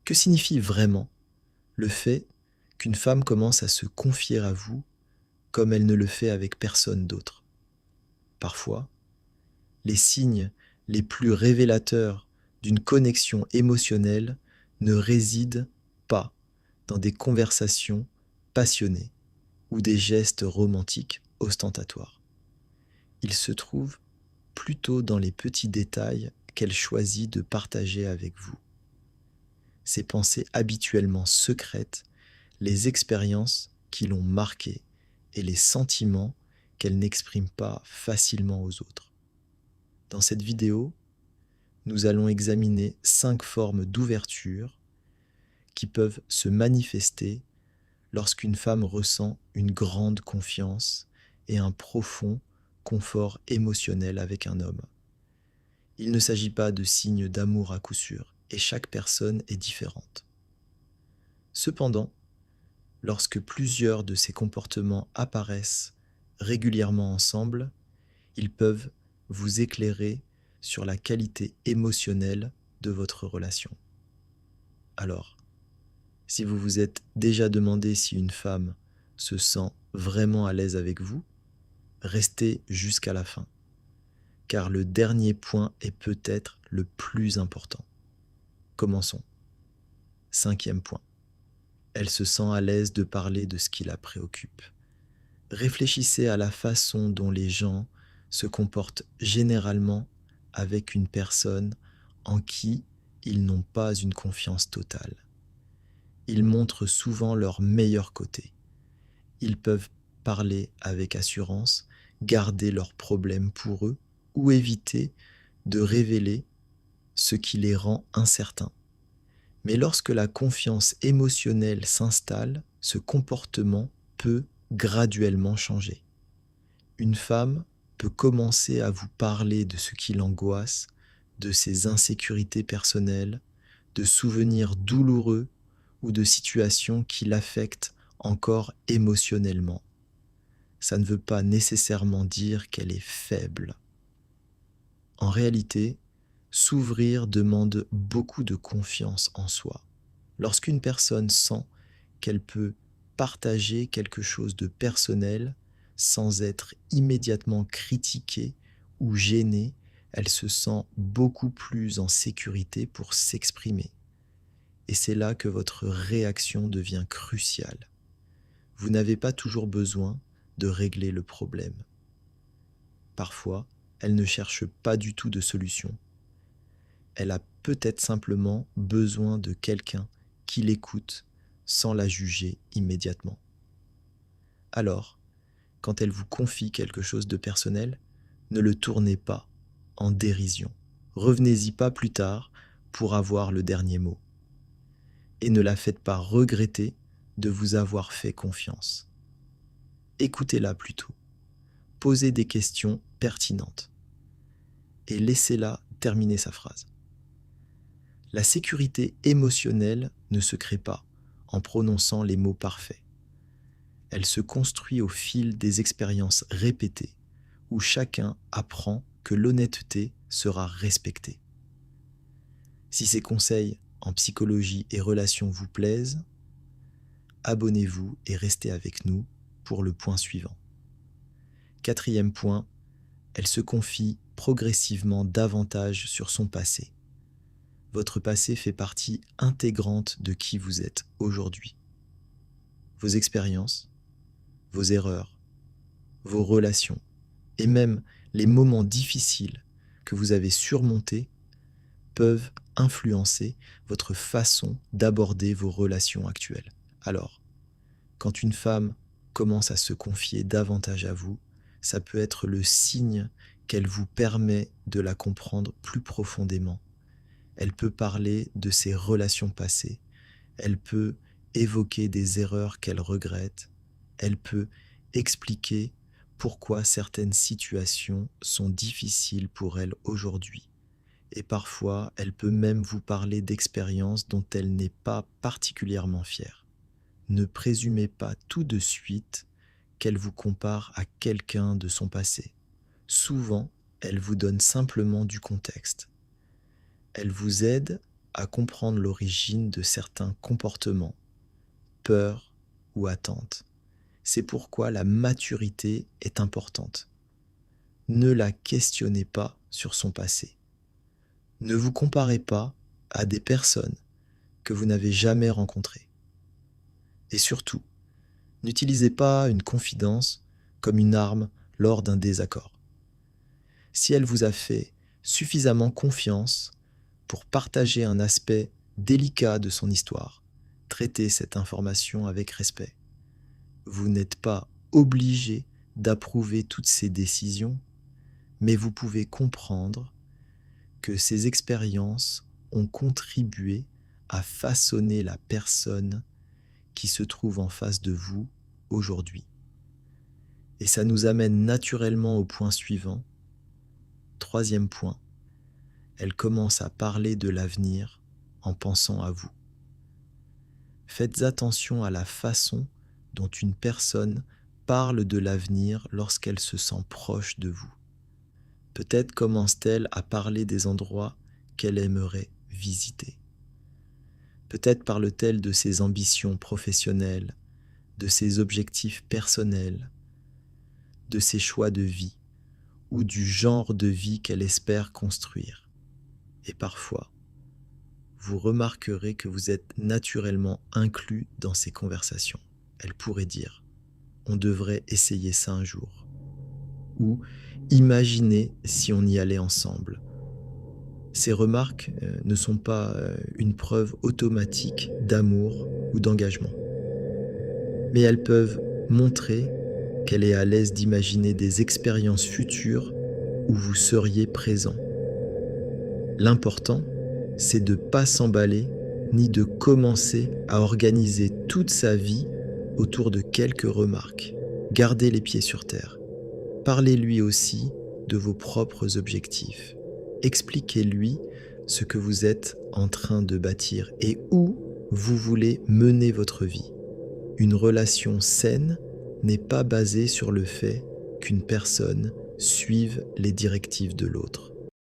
Que signifie vraiment le fait qu'une femme commence à se confier à vous comme elle ne le fait avec personne d'autre? Parfois, les signes les plus révélateurs d'une connexion émotionnelle ne résident pas dans des conversations passionnées ou des gestes romantiques ostentatoires. Ils se trouvent plutôt dans les petits détails qu'elle choisit de partager avec vous. Ces pensées habituellement secrètes, les expériences qui l'ont marquée et les sentiments qu'elle n'exprime pas facilement aux autres. Dans cette vidéo, nous allons examiner 5 formes d'ouverture qui peuvent se manifester lorsqu'une femme ressent une grande confiance et un profond confort émotionnel avec un homme. Il ne s'agit pas de signes d'amour à coup sûr, et chaque personne est différente. Cependant, lorsque plusieurs de ces comportements apparaissent régulièrement ensemble, ils peuvent vous éclairer sur la qualité émotionnelle de votre relation. Alors, si vous vous êtes déjà demandé si une femme se sent vraiment à l'aise avec vous, restez jusqu'à la fin, car le dernier point est peut-être le plus important. Commençons. 5e point. Elle se sent à l'aise de parler de ce qui la préoccupe. Réfléchissez à la façon dont les gens se comportent généralement avec une personne en qui ils n'ont pas une confiance totale. Ils montrent souvent leur meilleur côté. Ils peuvent parler avec assurance, garder leurs problèmes pour eux ou éviter de révéler ce qui les rend incertains. Mais lorsque la confiance émotionnelle s'installe, ce comportement peut graduellement changer. Une femme peut commencer à vous parler de ce qui l'angoisse, de ses insécurités personnelles, de souvenirs douloureux ou de situations qui l'affectent encore émotionnellement. Ça ne veut pas nécessairement dire qu'elle est faible. En réalité, s'ouvrir demande beaucoup de confiance en soi. Lorsqu'une personne sent qu'elle peut partager quelque chose de personnel sans être immédiatement critiquée ou gênée, elle se sent beaucoup plus en sécurité pour s'exprimer. Et c'est là que votre réaction devient cruciale. Vous n'avez pas toujours besoin de régler le problème. Parfois, elle ne cherche pas du tout de solution. Elle a peut-être simplement besoin de quelqu'un qui l'écoute sans la juger immédiatement. Alors, quand elle vous confie quelque chose de personnel, ne le tournez pas en dérision. Revenez-y pas plus tard pour avoir le dernier mot. Et ne la faites pas regretter de vous avoir fait confiance. Écoutez-la plutôt. Posez des questions pertinentes. Et laissez-la terminer sa phrase. La sécurité émotionnelle ne se crée pas en prononçant les mots parfaits. Elle se construit au fil des expériences répétées, où chacun apprend que l'honnêteté sera respectée. Si ces conseils en psychologie et relations vous plaisent, abonnez-vous et restez avec nous pour le point suivant. 4e point, elle se confie progressivement davantage sur son passé. Votre passé fait partie intégrante de qui vous êtes aujourd'hui. Vos expériences, vos erreurs, vos relations et même les moments difficiles que vous avez surmontés peuvent influencer votre façon d'aborder vos relations actuelles. Alors, quand une femme commence à se confier davantage à vous, ça peut être le signe qu'elle vous permet de la comprendre plus profondément. Elle peut parler de ses relations passées, elle peut évoquer des erreurs qu'elle regrette, elle peut expliquer pourquoi certaines situations sont difficiles pour elle aujourd'hui. Et parfois, elle peut même vous parler d'expériences dont elle n'est pas particulièrement fière. Ne présumez pas tout de suite qu'elle vous compare à quelqu'un de son passé. Souvent, elle vous donne simplement du contexte. Elle vous aide à comprendre l'origine de certains comportements, peurs ou attentes. C'est pourquoi la maturité est importante. Ne la questionnez pas sur son passé. Ne vous comparez pas à des personnes que vous n'avez jamais rencontrées. Et surtout, n'utilisez pas une confidence comme une arme lors d'un désaccord. Si elle vous a fait suffisamment confiance pour partager un aspect délicat de son histoire, traitez cette information avec respect. Vous n'êtes pas obligé d'approuver toutes ses décisions, mais vous pouvez comprendre que ces expériences ont contribué à façonner la personne qui se trouve en face de vous aujourd'hui. Et ça nous amène naturellement au point suivant. Troisième point, elle commence à parler de l'avenir en pensant à vous. Faites attention à la façon dont une personne parle de l'avenir lorsqu'elle se sent proche de vous. Peut-être commence-t-elle à parler des endroits qu'elle aimerait visiter. Peut-être parle-t-elle de ses ambitions professionnelles, de ses objectifs personnels, de ses choix de vie ou du genre de vie qu'elle espère construire. Et parfois, vous remarquerez que vous êtes naturellement inclus dans ces conversations. Elle pourrait dire « on devrait essayer ça un jour » ou « imaginez si on y allait ensemble ». Ces remarques ne sont pas une preuve automatique d'amour ou d'engagement, mais elles peuvent montrer qu'elle est à l'aise d'imaginer des expériences futures où vous seriez présent. L'important, c'est de ne pas s'emballer ni de commencer à organiser toute sa vie autour de quelques remarques. Gardez les pieds sur terre. Parlez-lui aussi de vos propres objectifs. Expliquez-lui ce que vous êtes en train de bâtir et où vous voulez mener votre vie. Une relation saine n'est pas basée sur le fait qu'une personne suive les directives de l'autre.